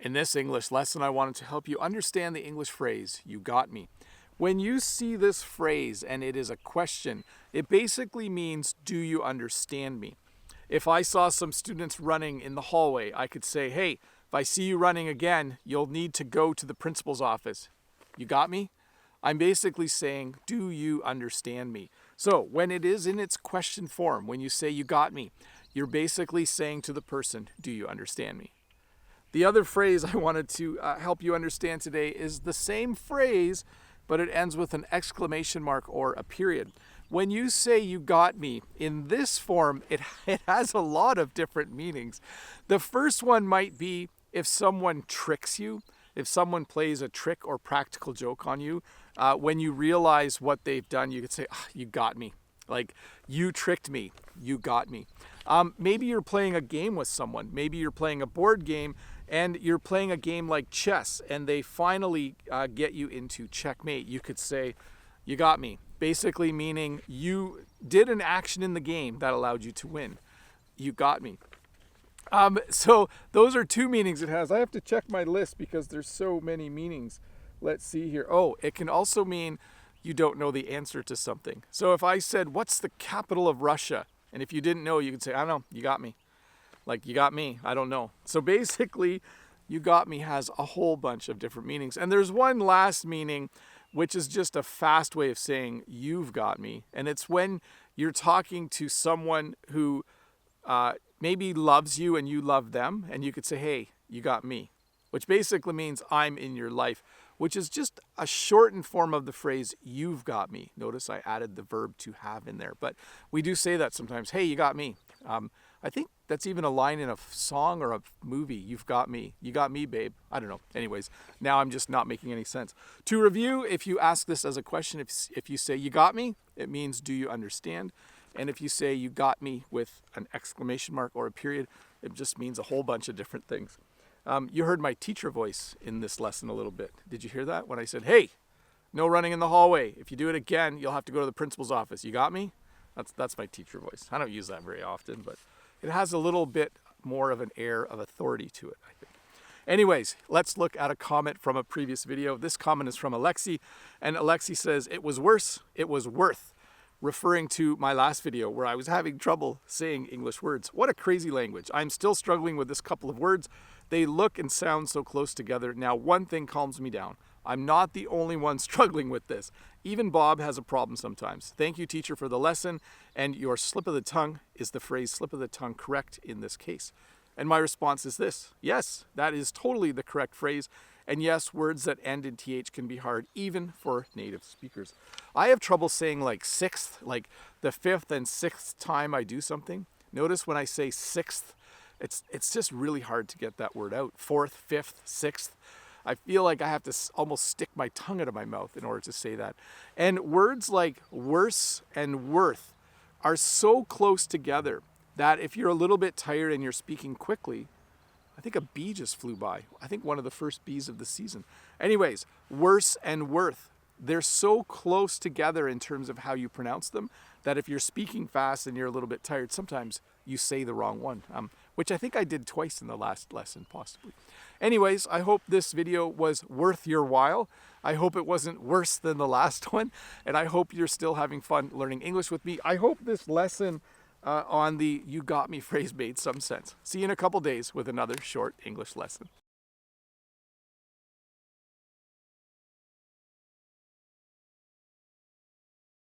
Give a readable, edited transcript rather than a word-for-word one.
In this English lesson, I wanted to help you understand the English phrase, you got me. When you see this phrase and it is a question, it basically means, do you understand me? If I saw some students running in the hallway, I could say, hey, if I see you running again, you'll need to go to the principal's office. You got me? I'm basically saying, do you understand me? So when it is in its question form, when you say you got me, you're basically saying to the person, do you understand me? The other phrase I wanted to help you understand today is the same phrase, but it ends with an exclamation mark or a period. When you say you got me, in this form, it has a lot of different meanings. The first one might be if someone tricks you, if someone plays a trick or practical joke on you, when you realize what they've done, you could say, oh, you got me. Like, you tricked me, you got me. Maybe you're playing a game with someone. Maybe you're playing a board game and you're playing a game like chess and they finally get you into checkmate. You could say, you got me. Basically meaning you did an action in the game that allowed you to win. You got me. So those are two meanings it has. I have to check my list because there's so many meanings. Let's see here. Oh, it can also mean you don't know the answer to something. So if I said, what's the capital of Russia? And if you didn't know, you could say, I don't know, you got me. Like, you got me, I don't know. So basically, you got me has a whole bunch of different meanings. And there's one last meaning, which is just a fast way of saying you've got me. And it's when you're talking to someone who maybe loves you and you love them. And you could say, hey, you got me, which basically means I'm in your life, which is just a shortened form of the phrase, you've got me. Notice I added the verb to have in there, but we do say that sometimes, hey, you got me. I think that's even a line in a song or a movie, you've got me. You got me, babe. I don't know. Anyways, now I'm just not making any sense. To review, if you ask this as a question, if you say you got me, it means do you understand? And if you say you got me with an exclamation mark or a period, it just means a whole bunch of different things. You heard my teacher voice in this lesson a little bit. Did you hear that? When I said, hey, no running in the hallway. If you do it again, you'll have to go to the principal's office. You got me? That's my teacher voice. I don't use that very often, but it has a little bit more of an air of authority to it, I think. Anyways, let's look at a comment from a previous video. This comment is from Alexi, and Alexi says, it was worse, it was worth, referring to my last video where I was having trouble saying English words. What a crazy language. I'm still struggling with this couple of words. They look and sound so close together. Now, one thing calms me down. I'm not the only one struggling with this. Even Bob has a problem sometimes. Thank you, teacher, for the lesson. And your slip of the tongue, is the phrase slip of the tongue correct in this case? And my response is this. Yes, that is totally the correct phrase. And yes, words that end in th can be hard, even for native speakers. I have trouble saying like sixth, like the fifth and sixth time I do something. Notice when I say sixth, it's just really hard to get that word out. Fourth, fifth, sixth. I feel like I have to almost stick my tongue out of my mouth in order to say that. And words like worse and worth are so close together that if you're a little bit tired and you're speaking quickly, I think a bee just flew by. I think one of the first bees of the season. Anyways, worse and worth. They're so close together in terms of how you pronounce them that if you're speaking fast and you're a little bit tired, sometimes you say the wrong one, which I think I did twice in the last lesson, possibly. Anyways, I hope this video was worth your while. I hope it wasn't worse than the last one, and I hope you're still having fun learning English with me. I hope this lesson on the you got me phrase made some sense. See you in a couple days with another short English lesson.